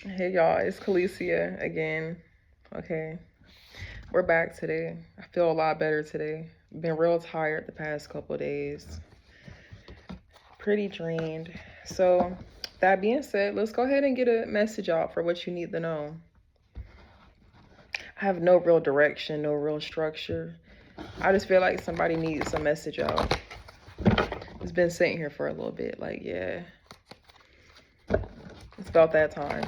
Hey y'all, it's Khaleesi again. Okay, we're back today. I feel a lot better today. Been real tired the past couple of days. Pretty drained. So, that being said, let's go ahead and get a message out for what you need to know. I have no real direction, no real structure. I just feel like somebody needs a message out. It's been sitting here for a little bit. Like, yeah, it's about that time.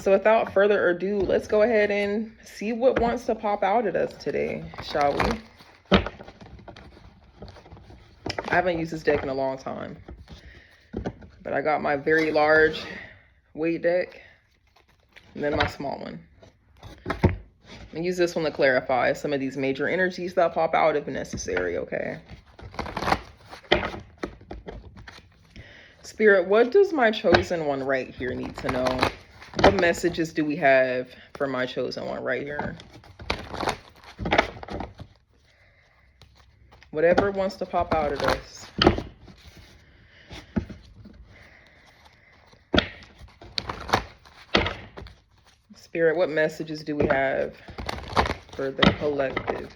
So without further ado, let's go ahead and see what wants to pop out at us today, shall we? I haven't used this deck in a long time, but I got my very large weight deck and then my small one. I'm gonna use this one to clarify some of these major energies that pop out if necessary, okay? Spirit, what does my chosen one right here need to know? What messages do we have for my chosen one right here? Whatever wants to pop out at us. Spirit, what messages do we have for the collective?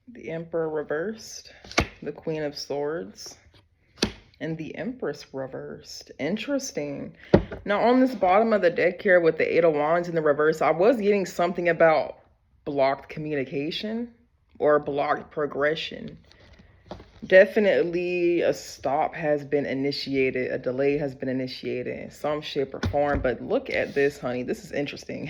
The Emperor reversed, the Queen of Swords, and the Empress reversed. Interesting. Now on this bottom of the deck here with the Eight of Wands in the reverse, I was getting something about blocked communication or blocked progression. Definitely a stop has been initiated, a delay has been initiated in some shape or form, but look at this, honey. This is interesting.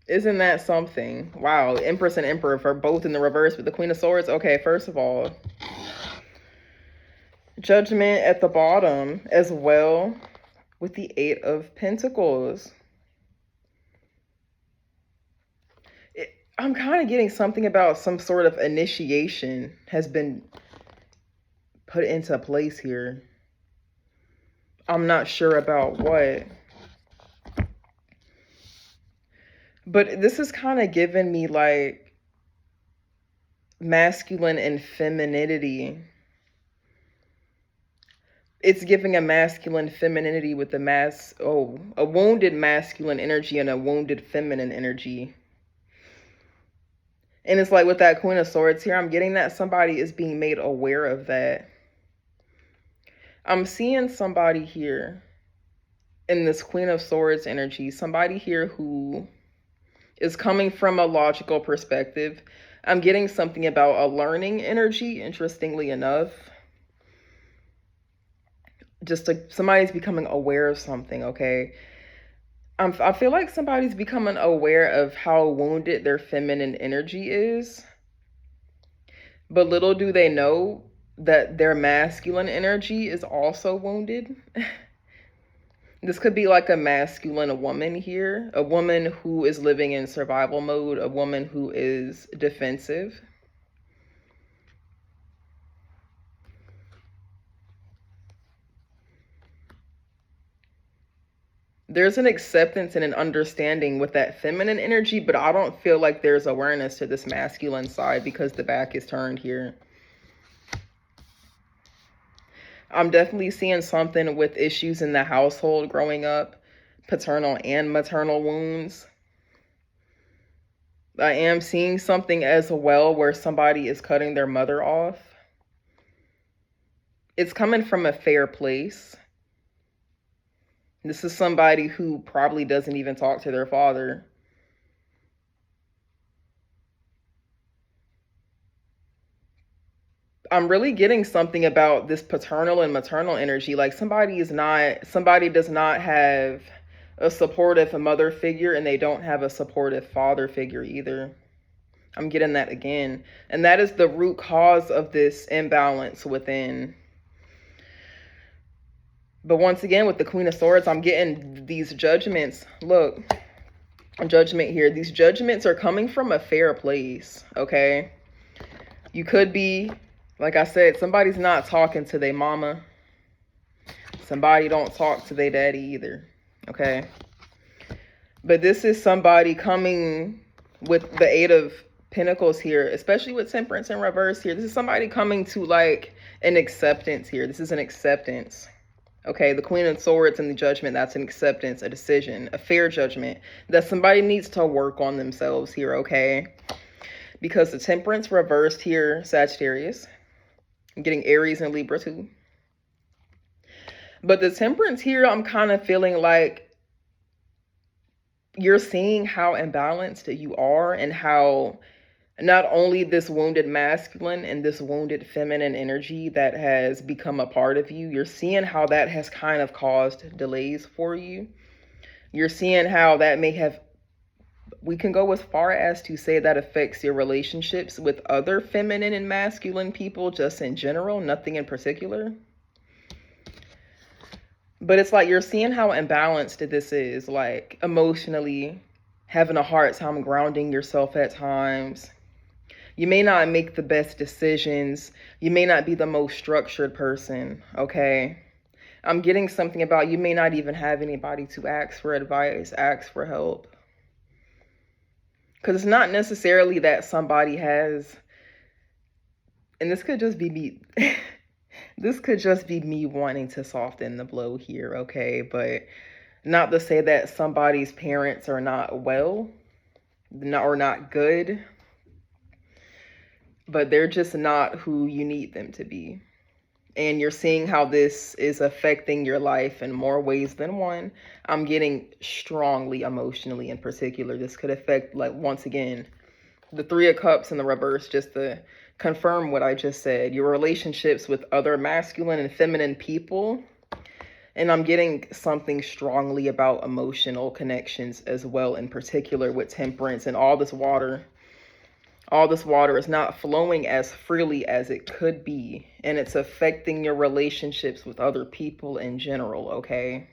Isn't that something? Wow, Empress and Emperor for both in the reverse with the Queen of Swords. Okay, first of all, Judgment at the bottom as well with the Eight of Pentacles. I'm kind of getting something about some sort of initiation has been put into place here. I'm not sure about what. But this is kind of giving me like masculine and femininity. It's giving a masculine femininity with the a wounded masculine energy and a wounded feminine energy. And it's like with that Queen of Swords here, I'm getting that somebody is being made aware of that. I'm seeing somebody here in this Queen of Swords energy, somebody here who is coming from a logical perspective. I'm getting something about a learning energy, interestingly enough. Just like somebody's becoming aware of something, okay? I feel like somebody's becoming aware of how wounded their feminine energy is. But little do they know that their masculine energy is also wounded. This could be like a masculine woman here, a woman who is living in survival mode, a woman who is defensive. There's an acceptance and an understanding with that feminine energy, but I don't feel like there's awareness to this masculine side because the back is turned here. I'm definitely seeing something with issues in the household growing up, paternal and maternal wounds. I am seeing something as well where somebody is cutting their mother off. It's coming from a fair place. This is somebody who probably doesn't even talk to their father. I'm really getting something about this paternal and maternal energy. Like somebody does not have a supportive mother figure, and they don't have a supportive father figure either. I'm getting that again. And that is the root cause of this imbalance within. But once again, with the Queen of Swords, I'm getting these judgments. Look, judgment here. These judgments are coming from a fair place, okay? You could be, like I said, somebody's not talking to their mama. Somebody don't talk to their daddy either, okay? But this is somebody coming with the Eight of Pentacles here, especially with Temperance in reverse here. This is somebody coming to like an acceptance here. This is an acceptance. Okay, the Queen of Swords and the Judgment, that's an acceptance, a decision, a fair judgment that somebody needs to work on themselves here, okay? Because the Temperance reversed here, Sagittarius. I'm getting Aries and Libra too. But the Temperance here, I'm kind of feeling like you're seeing how imbalanced you are, and how not only this wounded masculine and this wounded feminine energy that has become a part of you, you're seeing how that has kind of caused delays for you. You're seeing how that may have, we can go as far as to say that affects your relationships with other feminine and masculine people, just in general, nothing in particular. But it's like you're seeing how imbalanced this is, like emotionally, having a hard time grounding yourself at times. You may not make the best decisions. You may not be the most structured person, okay? I'm getting something about you may not even have anybody to ask for advice, ask for help. Because it's not necessarily that somebody has, and this could just be me. This could just be me wanting to soften the blow here, okay? But not to say that somebody's parents are not well, or not good, but they're just not who you need them to be. And you're seeing how this is affecting your life in more ways than one. I'm getting strongly emotionally in particular. This could affect, like, once again, the Three of Cups in the reverse, just to confirm what I just said. Your relationships with other masculine and feminine people. And I'm getting something strongly about emotional connections as well, in particular with Temperance and all this water. All this water is not flowing as freely as it could be. And it's affecting your relationships with other people in general, okay?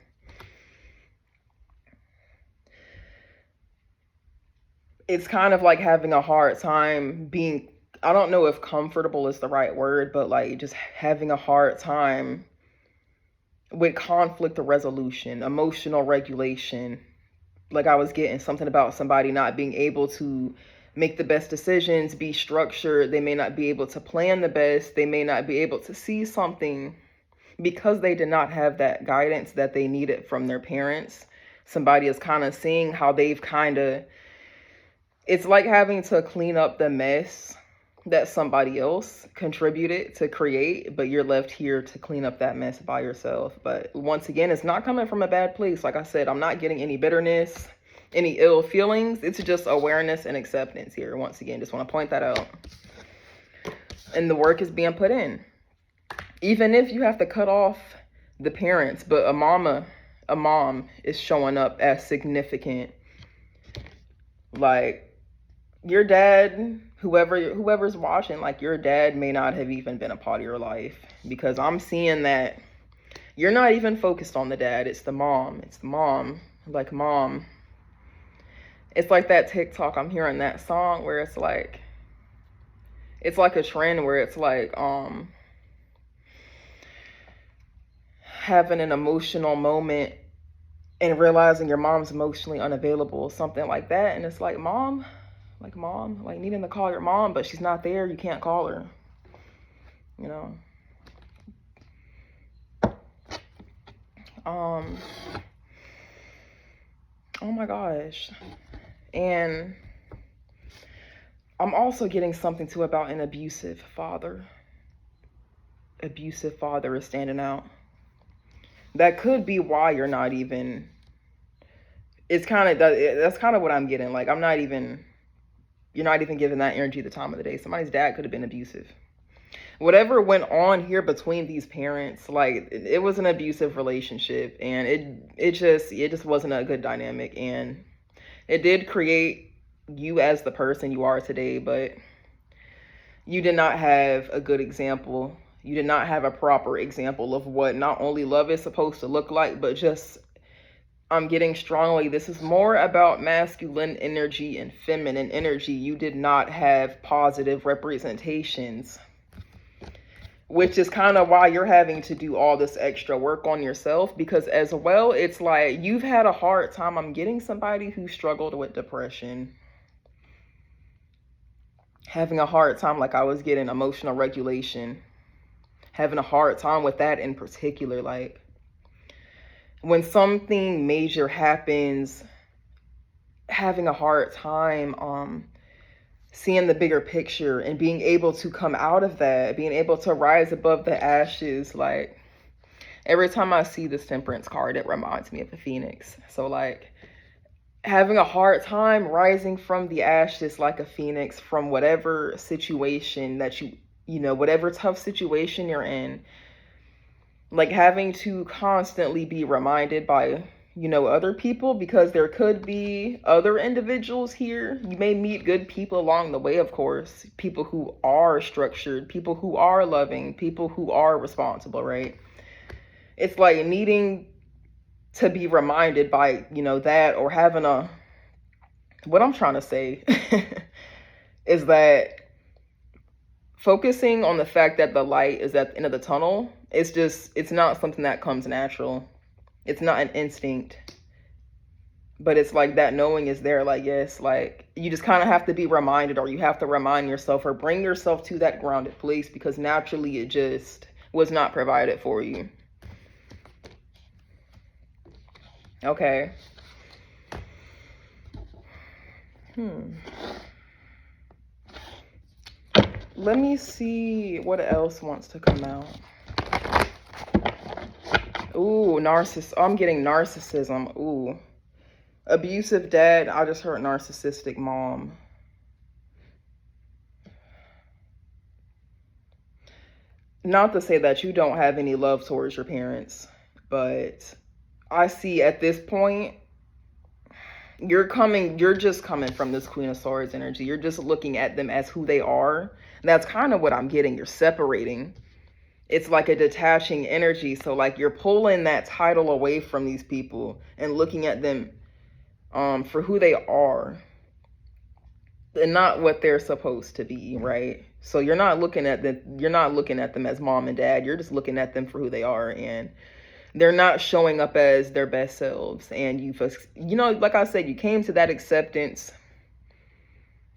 It's kind of like having a hard time being, I don't know if comfortable is the right word, but like just having a hard time with conflict resolution, emotional regulation. Like I was getting something about somebody not being able to make the best decisions, be structured. They may not be able to plan the best. They may not be able to see something because they did not have that guidance that they needed from their parents. Somebody is kind of seeing how they've kind of, it's like having to clean up the mess that somebody else contributed to create, but you're left here to clean up that mess by yourself. But once again, it's not coming from a bad place. Like I said, I'm not getting any bitterness, any ill feelings. It's just awareness and acceptance here. Once again, just want to point that out. And the work is being put in. Even if you have to cut off the parents, but a mom is showing up as significant. Like your dad, whoever's watching, like your dad may not have even been a part of your life, because I'm seeing that you're not even focused on the dad. It's the mom. It's the mom. Like mom. It's like that TikTok. I'm hearing that song where it's like a trend where it's like having an emotional moment and realizing your mom's emotionally unavailable, something like that. And it's like mom, like needing to call your mom, but she's not there. You can't call her, you know. Oh my gosh. And I'm also getting something too about an abusive father. Abusive father is standing out. That could be why you're not even, it's kind of, that's kind of what I'm getting. Like, you're not even giving that energy the time of the day. Somebody's dad could have been abusive. Whatever went on here between these parents, like it was an abusive relationship, and it just wasn't a good dynamic, and it did create you as the person you are today, but you did not have a good example. You did not have a proper example of what not only love is supposed to look like, but just, I'm getting strongly, this is more about masculine energy and feminine energy. You did not have positive representations, which is kind of why you're having to do all this extra work on yourself, because as well, it's like you've had a hard time. I'm getting somebody who struggled with depression, having a hard time, like I was getting emotional regulation, having a hard time with that in particular. Like when something major happens, having a hard time seeing the bigger picture and being able to come out of that, being able to rise above the ashes. Like every time I see this Temperance card, it reminds me of the Phoenix. So like having a hard time rising from the ashes like a phoenix from whatever situation that whatever tough situation you're in, like having to constantly be reminded by other people, because there could be other individuals here. You may meet good people along the way, of course, people who are structured, people who are loving, people who are responsible, right? It's like needing to be reminded by that, or having a, what I'm trying to say is that focusing on the fact that the light is at the end of the tunnel, it's not something that comes natural. It's not an instinct, but it's like that knowing is there. Like, yes, like you just kind of have to be reminded, or you have to remind yourself, or bring yourself to that grounded place, because naturally it just was not provided for you. Okay. Let me see what else wants to come out. Ooh, I'm getting narcissism. Ooh. Abusive dad. I just heard narcissistic mom. Not to say that you don't have any love towards your parents, but I see at this point, you're just coming from this Queen of Swords energy. You're just looking at them as who they are. That's kind of what I'm getting. You're separating. It's like a detaching energy. So like you're pulling that title away from these people and looking at them for who they are and not what they're supposed to be, right? So you're not looking at them as mom and dad. You're just looking at them for who they are, and they're not showing up as their best selves. And like I said, you came to that acceptance.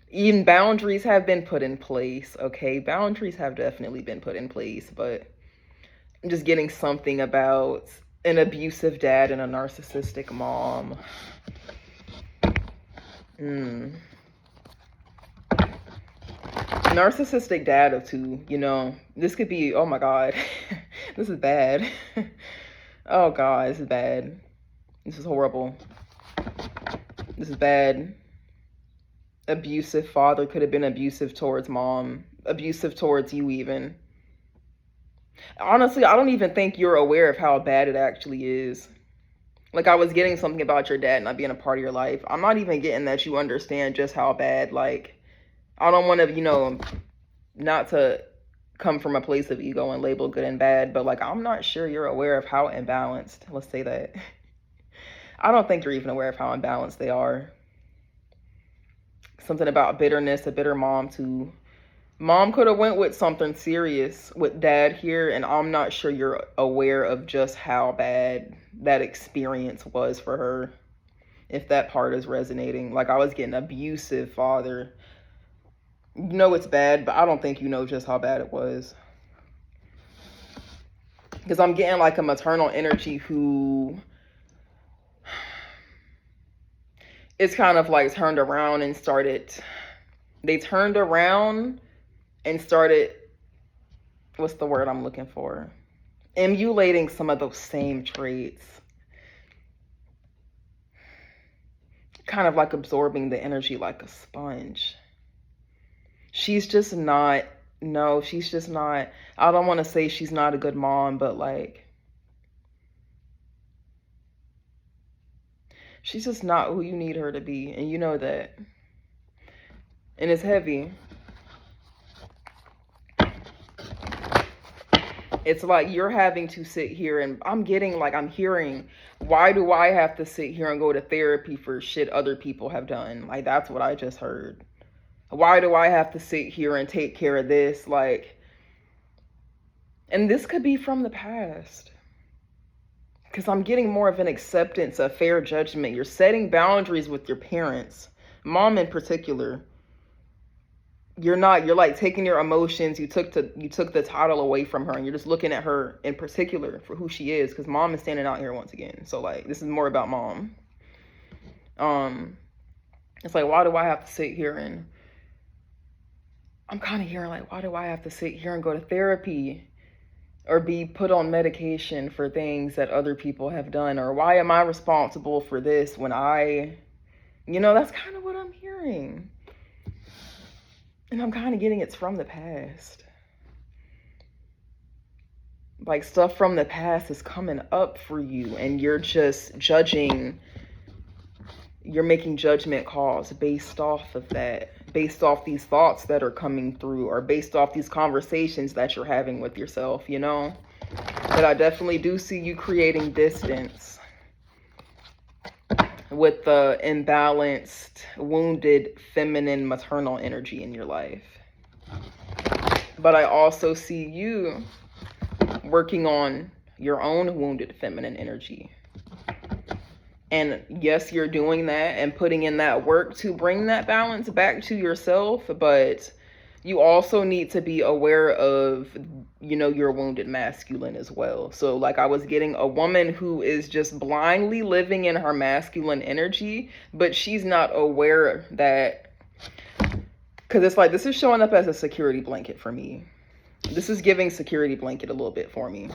Even boundaries have been put in place, okay? Boundaries have definitely been put in place, but I'm just getting something about an abusive dad and a narcissistic mom. Narcissistic dad of two, this could be, oh my God, this is bad. Oh God, this is bad. This is horrible. This is bad. Abusive father, could have been abusive towards mom, abusive towards you even. Honestly, I don't even think you're aware of how bad it actually is. Like I was getting something about your dad not being a part of your life. I'm not even getting that you understand just how bad. Like, I don't want to, not to come from a place of ego and label good and bad, but like I'm not sure you're aware of how imbalanced, let's say that. I don't think you're even aware of how imbalanced they are. Something about bitterness, a bitter mom too. Mom could have went with something serious with dad here, and I'm not sure you're aware of just how bad that experience was for her, if that part is resonating. Like I was getting abusive father. It's bad, but I don't think you know just how bad it was. Because I'm getting like a maternal energy who it's kind of like turned around and started, what's the word I'm looking for? Emulating some of those same traits. Kind of like absorbing the energy like a sponge. She's just not No, she's just not. I don't want to say she's not a good mom, but like, she's just not who you need her to be. And you know that. And it's heavy. It's like you're having to sit here and I'm hearing, why do I have to sit here and go to therapy for shit other people have done? Like, that's what I just heard. Why do I have to sit here and take care of this? Like, and this could be from the past. Because I'm getting more of an acceptance, a fair judgment. You're setting boundaries with your parents, mom in particular. You're like taking your emotions. You took the title away from her, and you're just looking at her in particular for who she is, because mom is standing out here once again. So like, this is more about mom. It's like, why do I have to sit here and I'm kind of hearing like, why do I have to sit here and go to therapy or be put on medication for things that other people have done? Or why am I responsible for this when that's kind of what I'm hearing. And I'm kind of getting it's from the past. Like, stuff from the past is coming up for you, and you're just judging. You're making judgment calls based off of that, based off these thoughts that are coming through, or based off these conversations that you're having with yourself, But I definitely do see you creating distance with the imbalanced, wounded, feminine, maternal energy in your life. But I also see you working on your own wounded feminine energy. And yes, you're doing that and putting in that work to bring that balance back to yourself, but you also need to be aware of, your wounded masculine as well. So like, I was getting a woman who is just blindly living in her masculine energy, but she's not aware that, because it's like, this is showing up as a security blanket for me. This is giving security blanket a little bit for me.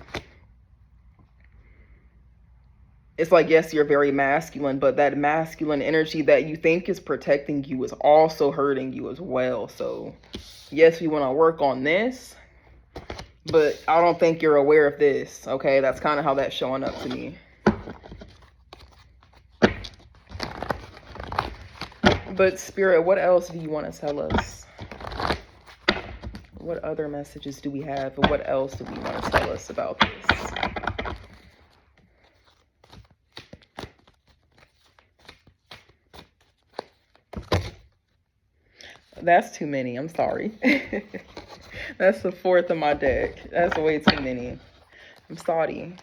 It's like, yes, you're very masculine, but that masculine energy that you think is protecting you is also hurting you as well. So yes, we want to work on this, but I don't think you're aware of this. Okay, that's kind of how that's showing up to me. But Spirit, what else do you want to tell us? What other messages do we have? Or what else do we want to tell us about this? That's too many. I'm sorry. That's the fourth of my deck. That's way too many. I'm sorry.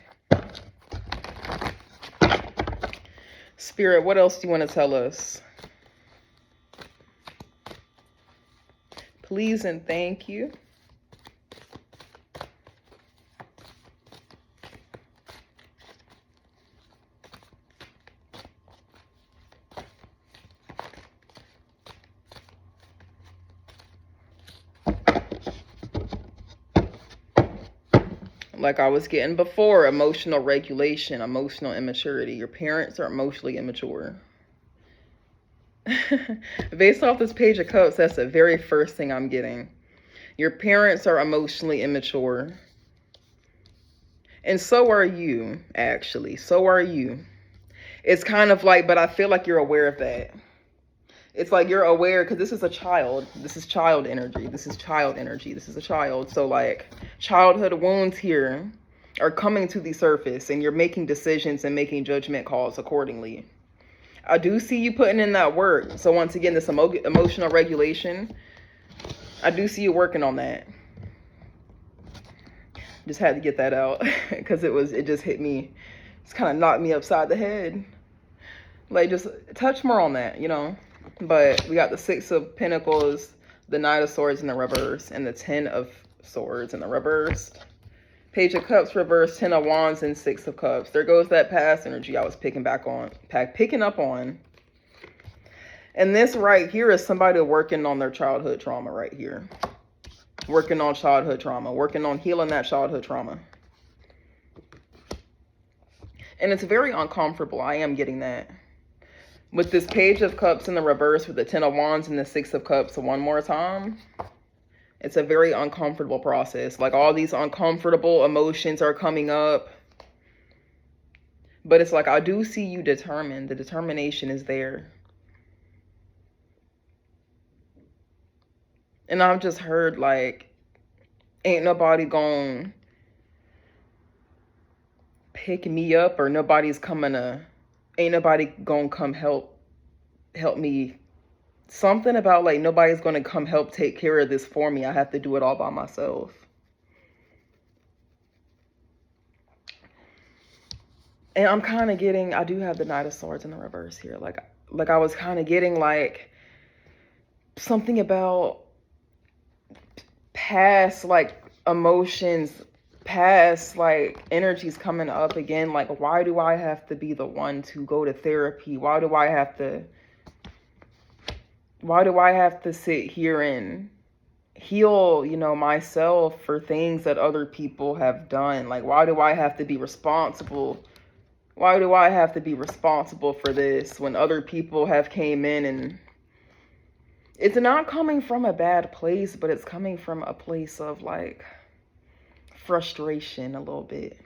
Spirit, what else do you want to tell us? Please and thank you. Like I was getting before, emotional regulation, emotional immaturity. Your parents are emotionally immature. Based off this Page of Cups, that's the very first thing I'm getting. Your parents are emotionally immature. And so are you, actually. So are you. It's kind of like, but I feel like you're aware of that. It's like you're aware, because this is a child. This is child energy. This is child energy. This is a child. So like, childhood wounds here are coming to the surface, and you're making decisions and making judgment calls accordingly. I do see you putting in that work. So once again, this emotional regulation, I do see you working on that. Just had to get that out because it just hit me. It's kind of knocked me upside the head. Like, just touch more on that, But we got the Six of Pentacles, the Knight of Swords in the reverse, and the Ten of Swords in the reverse. Page of Cups reverse, Ten of Wands, and Six of Cups. There goes that past energy I was picking up on. And this right here is somebody working on their childhood trauma right here. Working on childhood trauma. Working on healing that childhood trauma. And it's very uncomfortable. I am getting that. With this Page of Cups in the reverse with the Ten of Wands and the Six of Cups one more time. It's a very uncomfortable process. Like all these uncomfortable emotions are coming up. But it's like, I do see you determined. The determination is there. And I've just heard like, ain't nobody gonna pick me up, or ain't nobody gonna come help me. Something about like, nobody's gonna come help take care of this for me. I have to do it all by myself. And I'm kind of getting, I do have the Knight of Swords in the reverse here. Like I was kind of getting like something about past like emotions, past like energies coming up again. Like, why do I have to be the one to go to therapy? Why do I have to sit here and heal, myself for things that other people have done? Like, why do I have to be responsible? Why do I have to be responsible for this when other people have came in? And it's not coming from a bad place, but it's coming from a place of like frustration a little bit.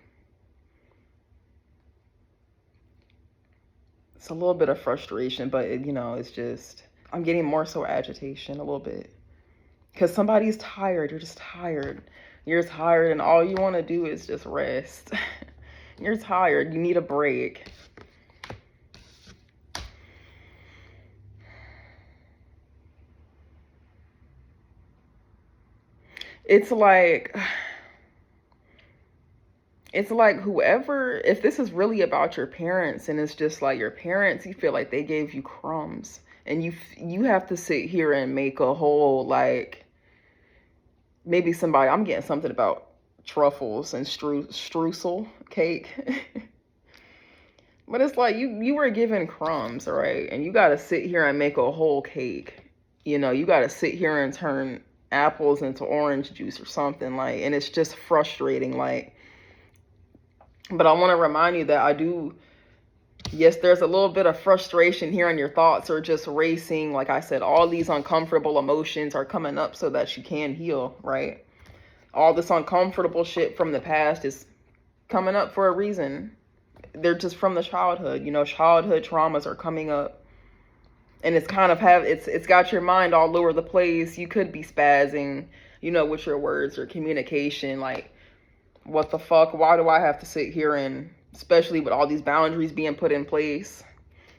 It's a little bit of frustration, but it's just, I'm getting more so agitation a little bit. Because somebody's tired. You're just tired. You're tired, and all you want to do is just rest. You're tired. You need a break. It's like whoever, if this is really about your parents, and it's just like your parents, you feel like they gave you crumbs, and you have to sit here and make a whole, like, maybe somebody, I'm getting something about truffles and streusel cake. But it's like you were given crumbs, right? And you got to sit here and make a whole cake. You got to sit here and turn apples into orange juice or something, like, and it's just frustrating, like. But I want to remind you that yes, there's a little bit of frustration here, and your thoughts are just racing. Like I said, all these uncomfortable emotions are coming up so that you can heal, right? All this uncomfortable shit from the past is coming up for a reason. They're just from the childhood. Childhood traumas are coming up. And it's kind of it's got your mind all over the place. You could be spazzing, with your words or communication. Like, what the fuck? Why do I have to sit here, and especially with all these boundaries being put in place?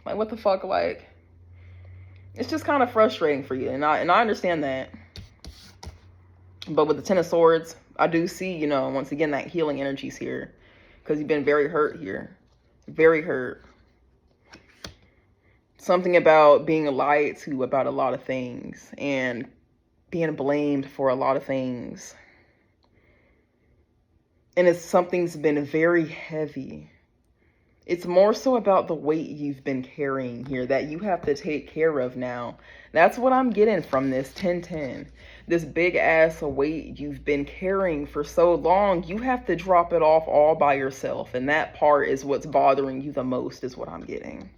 Like, what the fuck? Like, it's just kind of frustrating for you. And I understand that. But with the Ten of Swords, I do see, once again, that healing energy's here. Because you've been very hurt here. Very hurt. Something about being lied to about a lot of things. And being blamed for a lot of things. And something's been very heavy. It's more so about the weight you've been carrying here that you have to take care of now. That's what I'm getting from this 10-10. This big ass weight you've been carrying for so long, you have to drop it off all by yourself. And that part is what's bothering you the most, is what I'm getting.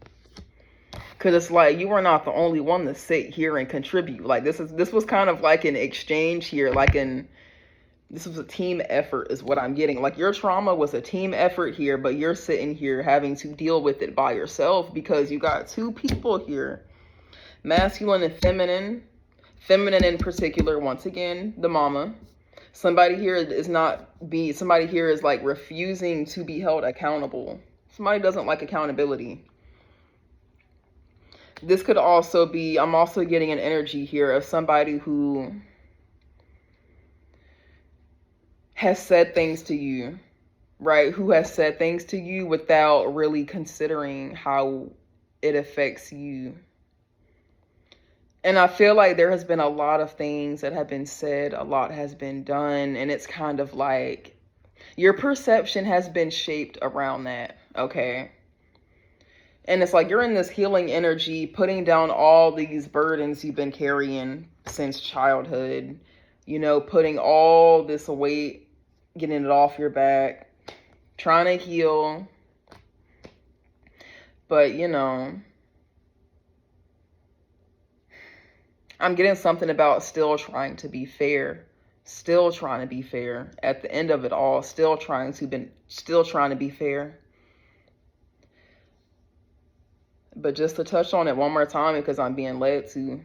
Because it's like, you are not the only one to sit here and contribute. Like, this was kind of like an exchange here, this was a team effort is what I'm getting. Like, your trauma was a team effort here, but you're sitting here having to deal with it by yourself because you got two people here. Masculine and feminine. Feminine in particular, once again, the mama. Somebody here is like refusing to be held accountable. Somebody doesn't like accountability. This could also be, I'm also getting an energy here of somebody who has said things to you, right? Who has said things to you without really considering how it affects you. And I feel like there has been a lot of things that have been said, a lot has been done, and it's kind of like your perception has been shaped around that, okay? And it's like you're in this healing energy, putting down all these burdens you've been carrying since childhood, putting all this weight, getting it off your back, trying to heal. But, I'm getting something about still trying to be fair. Still trying to be fair. At the end of it all, still trying to be fair. But just to touch on it one more time, because I'm being led to,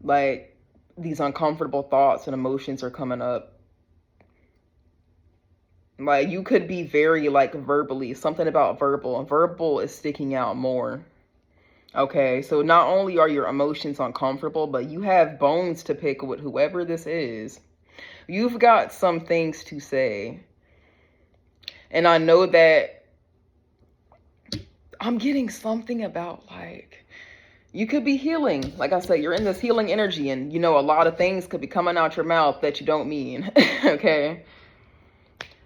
like, these uncomfortable thoughts and emotions are coming up. Like, you could be very, like, verbally, something about verbal. Verbal is sticking out more. Okay, so not only are your emotions uncomfortable, but you have bones to pick with whoever this is. You've got some things to say. And I know that I'm getting something about, like, you could be healing. Like I said, you're in this healing energy, and you know, a lot of things could be coming out your mouth that you don't mean. Okay.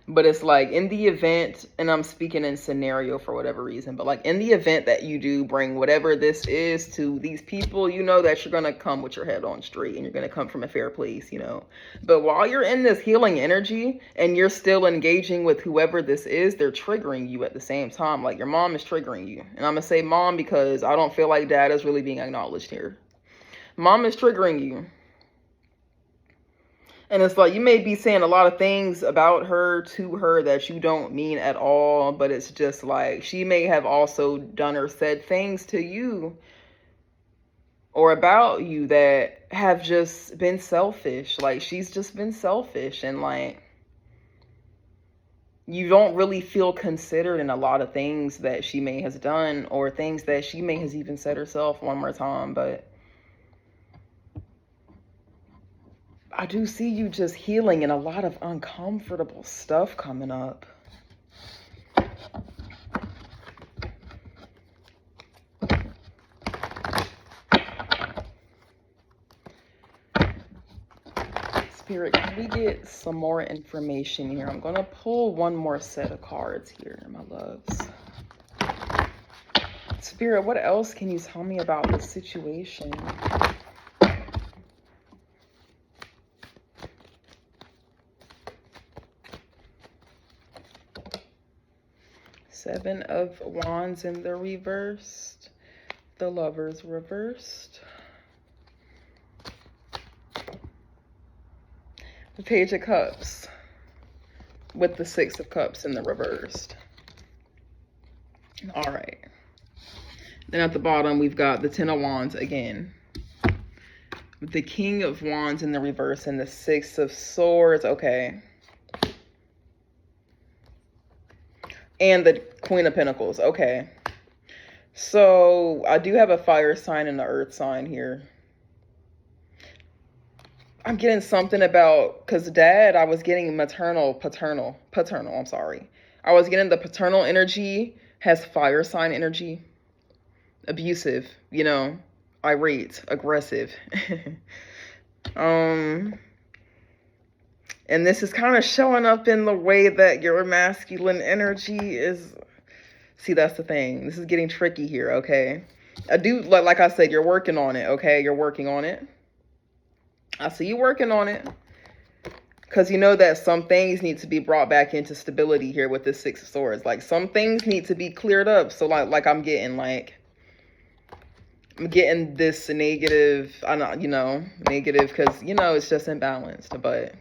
But it's like, in the event, and I'm speaking in scenario for whatever reason, but like in the event that you do bring whatever this is to these people, you know that you're going to come with your head on straight, and you're going to come from a fair place, you know. But while you're in this healing energy and you're still engaging with whoever this is, they're triggering you at the same time. Like, your mom is triggering you. And I'm going to say mom because I don't feel like dad is really being acknowledged here. Mom is triggering you. And it's like, you may be saying a lot of things about her to her that you don't mean at all, but it's just like, she may have also done or said things to you or about you that have just been selfish. Like, she's just been selfish, and like, you don't really feel considered in a lot of things that she may has done, or things that she may has even said herself one more time. But I do see you just healing and a lot of uncomfortable stuff coming up. Spirit, can we get some more information here? I'm going to pull one more set of cards here, my loves. Spirit, what else can you tell me about the situation? Seven of Wands in the reversed. The Lovers reversed. The Page of Cups with the Six of Cups in the reversed. All right. Then at the bottom, we've got the Ten of Wands again. The King of Wands in the reverse and the Six of Swords. Okay. And the Queen of Pentacles. Okay. So I do have a fire sign and an earth sign here. I'm getting something about, because dad, I was getting paternal, I'm sorry. I was getting the paternal energy, has fire sign energy. Abusive, you know, irate, aggressive. And this is kind of showing up in the way that your masculine energy is. See, that's the thing. This is getting tricky here, okay? I do, like I said, you're working on it, okay? You're working on it. I see you working on it. Because you know that some things need to be brought back into stability here with this Six of Swords. Like, some things need to be cleared up. So, like I'm getting this negative, I'm not, you know, negative because, you know, it's just imbalanced. But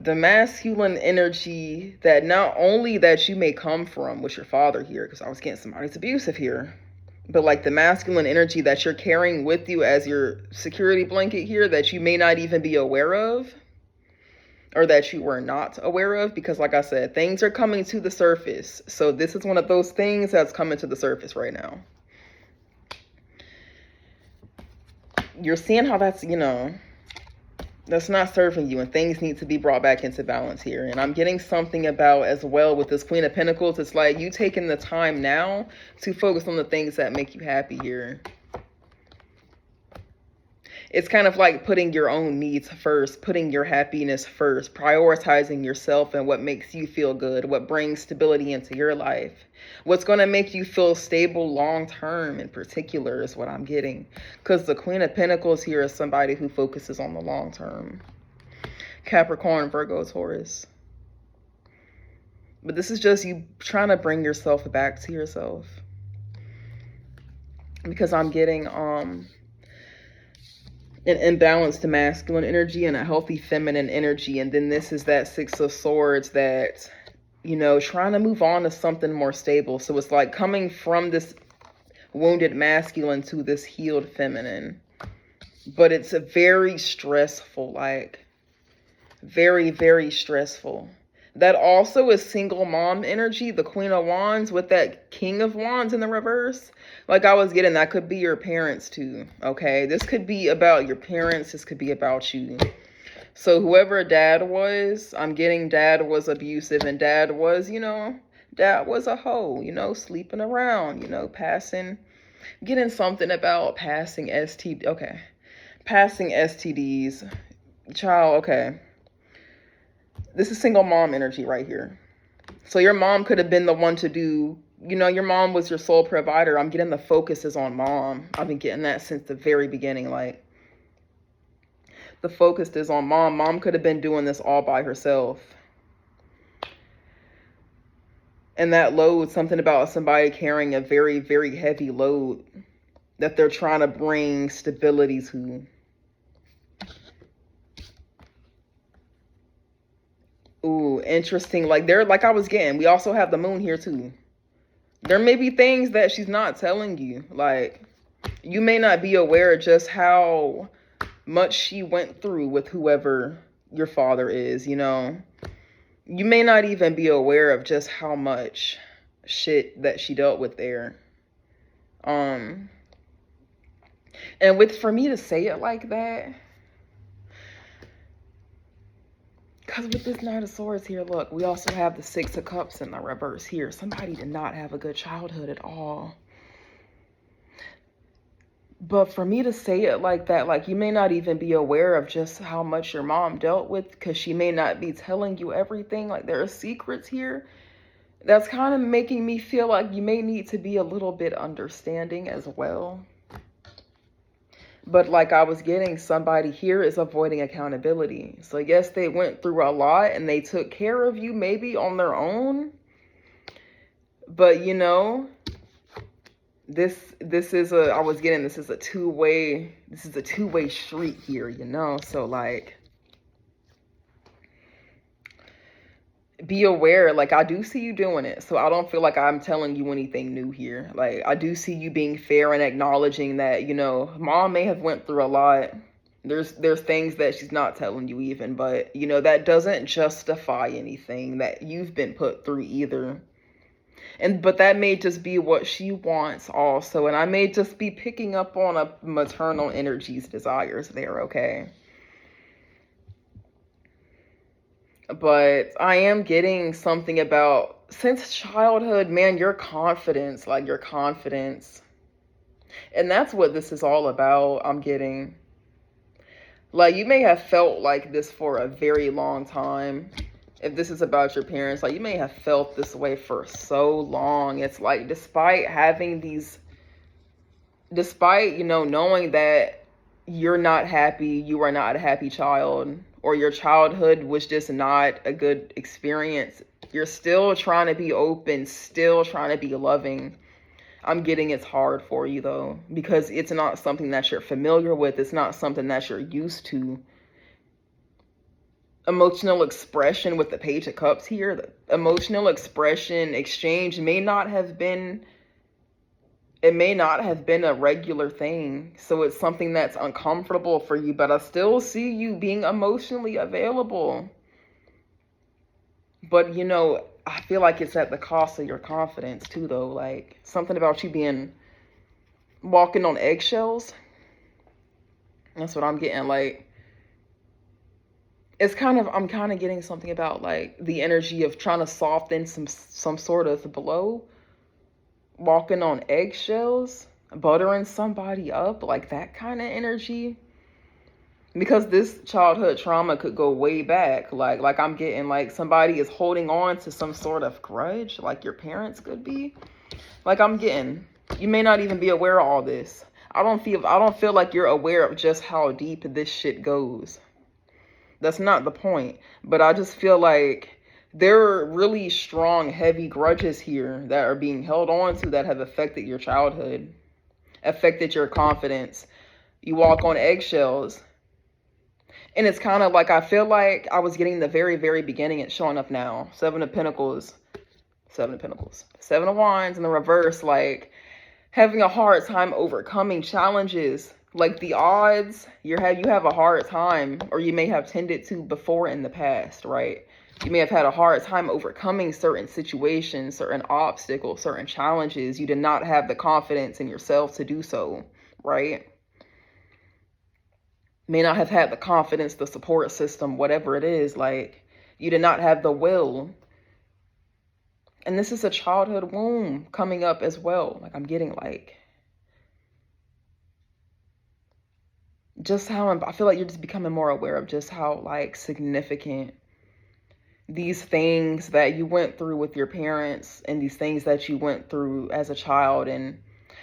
the masculine energy that not only that you may come from with your father here, because I was getting somebody's abusive here, but like the masculine energy that you're carrying with you as your security blanket here that you may not even be aware of, or that you were not aware of, because like I said, things are coming to the surface. So this is one of those things that's coming to the surface right now. You're seeing how that's, you know, that's not serving you, and things need to be brought back into balance here. And I'm getting something about as well with this Queen of Pentacles. It's like you taking the time now to focus on the things that make you happy here. It's kind of like putting your own needs first, putting your happiness first, prioritizing yourself and what makes you feel good, what brings stability into your life. What's going to make you feel stable long-term in particular is what I'm getting. Because the Queen of Pentacles here is somebody who focuses on the long-term. Capricorn, Virgo, Taurus. But this is just you trying to bring yourself back to yourself. Because I'm getting, an imbalanced masculine energy and a healthy feminine energy. And then this is that Six of Swords that, you know, trying to move on to something more stable. So it's like coming from this wounded masculine to this healed feminine. But it's a very stressful, like very, very stressful. That also is single mom energy, the Queen of Wands with that King of Wands in the reverse. Like I was getting, that could be your parents too, okay? This could be about your parents. This could be about you. So whoever dad was, I'm getting dad was abusive, and dad was, you know, dad was a hoe, you know, sleeping around, you know, passing, getting something about passing STD, okay. Passing STDs. Child, okay. This is single mom energy right here. So your mom could have been the one to do, you know, your mom was your sole provider. I'm getting the focus is on mom. I've been getting that since the very beginning. Like, the focus is on mom. Mom could have been doing this all by herself. And that load, something about somebody carrying a very, very heavy load that they're trying to bring stability to. Ooh, interesting. Like I was getting, we also have the moon here too. There may be things that she's not telling you. Like, you may not be aware of just how much she went through with whoever your father is, you know. You may not even be aware of just how much shit that she dealt with there. And for me to say it like that, because with this Knight of Swords here, look, we also have the Six of Cups in the reverse here. Somebody did not have a good childhood at all. But for me to say it like that, like, you may not even be aware of just how much your mom dealt with, because she may not be telling you everything. Like, there are secrets here. That's kind of making me feel like you may need to be a little bit understanding as well. But like I was getting, somebody here is avoiding accountability. So yes, they went through a lot and they took care of you maybe on their own. But you know, this is a two-way street here, you know. So like, be aware. Like, I do see you doing it, so I don't feel like I'm telling you anything new here. Like, I do see you being fair and acknowledging that, you know, mom may have went through a lot. There's things that she's not telling you even, but you know, that doesn't justify anything that you've been put through either. But that may just be what she wants also, and I may just be picking up on a maternal energies desires there, okay? But I am getting something about, since childhood, man, your confidence, like your confidence. And that's what this is all about, I'm getting. Like, you may have felt like this for a very long time. If this is about your parents, like, you may have felt this way for so long. It's like, despite, you know, knowing that you're not happy, you are not a happy child, or your childhood was just not a good experience, you're still trying to be open, still trying to be loving. I'm getting it's hard for you though, because it's not something that you're familiar with. It's not something that you're used to. Emotional expression with the Page of Cups here, the emotional expression exchange may not have been a regular thing. So it's something that's uncomfortable for you, but I still see you being emotionally available. But you know, I feel like it's at the cost of your confidence too though. Like, something about you walking on eggshells. That's what I'm getting. Like, I'm kind of getting something about like the energy of trying to soften some sort of blow. Walking on eggshells, buttering somebody up, like that kind of energy. Because this childhood trauma could go way back. Like I'm getting like somebody is holding on to some sort of grudge, like your parents could be. Like, I'm getting, you may not even be aware of all this. I don't feel like you're aware of just how deep this shit goes. That's not the point. But I just feel like there are really strong, heavy grudges here that are being held on to that have affected your childhood, affected your confidence, You walk on eggshells. And it's kind of like, I feel like I was getting the very, very beginning. It's showing up now. Seven of Pentacles. Seven of Pentacles. Seven of Wands in the reverse. Like, having a hard time overcoming challenges. Like, the odds, you have a hard time, or you may have tended to before in the past, right? You may have had a hard time overcoming certain situations, certain obstacles, certain challenges. You did not have the confidence in yourself to do so, right? May not have had the confidence, the support system, whatever it is. Like, you did not have the will. And this is a childhood wound coming up as well. Like, I'm getting like, just how, I feel like you're just becoming more aware of just how like significant these things that you went through with your parents and these things that you went through as a child. And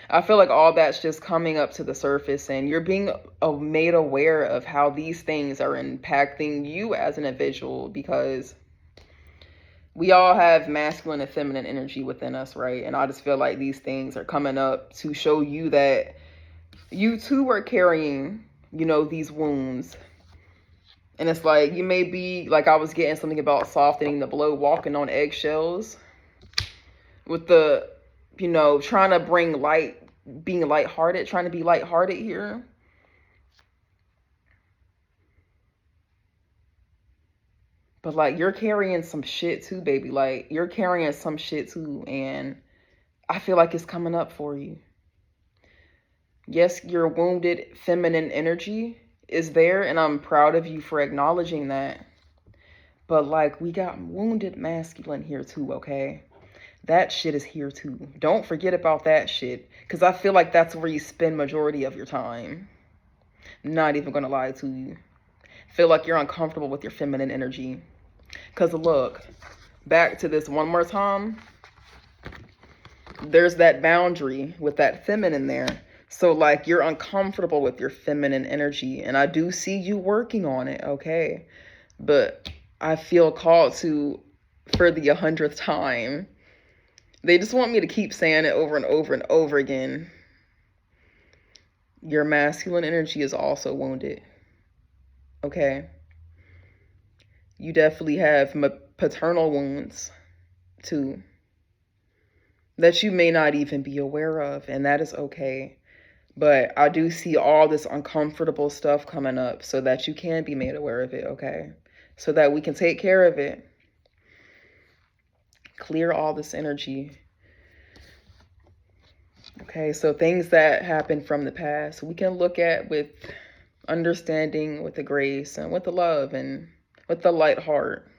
I feel like all that's just coming up to the surface, and you're being made aware of how these things are impacting you as an individual, because we all have masculine and feminine energy within us, right? And I just feel like these things are coming up to show you that you too are carrying, these wounds. And it's like, you may be, like I was getting something about softening the blow, walking on eggshells with the, trying to bring light, being lighthearted, trying to be lighthearted here. But like, you're carrying some shit too, baby. Like, you're carrying some shit too. And I feel like it's coming up for you. Yes, your wounded feminine energy is there, and I'm proud of you for acknowledging that. But like, we got wounded masculine here too, okay? That shit is here too. Don't forget about that shit, because I feel like that's where you spend majority of your time. Not even gonna lie to you. Feel like you're uncomfortable with your feminine energy. Because look, back to this one more time. There's that boundary with that feminine there. So like, you're uncomfortable with your feminine energy, and I do see you working on it, okay? But I feel called to, for the 100th time, they just want me to keep saying it over and over and over again. Your masculine energy is also wounded, okay? You definitely have paternal wounds too, that you may not even be aware of, and that is okay. But I do see all this uncomfortable stuff coming up so that you can be made aware of it, okay? So that we can take care of it. Clear all this energy. Okay, so things that happened from the past, we can look at with understanding, with the grace, and with the love, and with the light heart,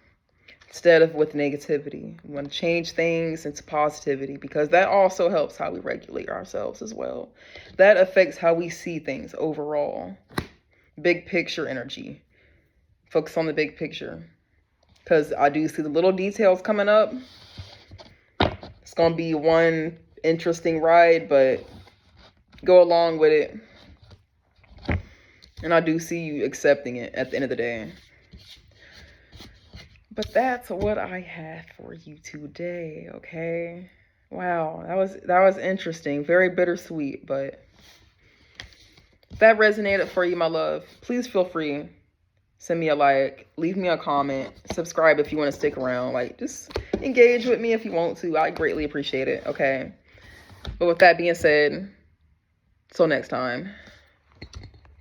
instead of with negativity. We want to change things into positivity, because that also helps how we regulate ourselves as well. That affects how we see things overall. Big picture energy. Focus on the big picture, because I do see the little details coming up. It's going to be one interesting ride, but go along with it. And I do see you accepting it at the end of the day. But that's what I had for you today, okay? Wow, that was interesting. Very bittersweet, but if that resonated for you, my love, please feel free. Send me a like, leave me a comment, subscribe if you want to stick around. Like, just engage with me if you want to. I greatly appreciate it, okay? But with that being said, till next time.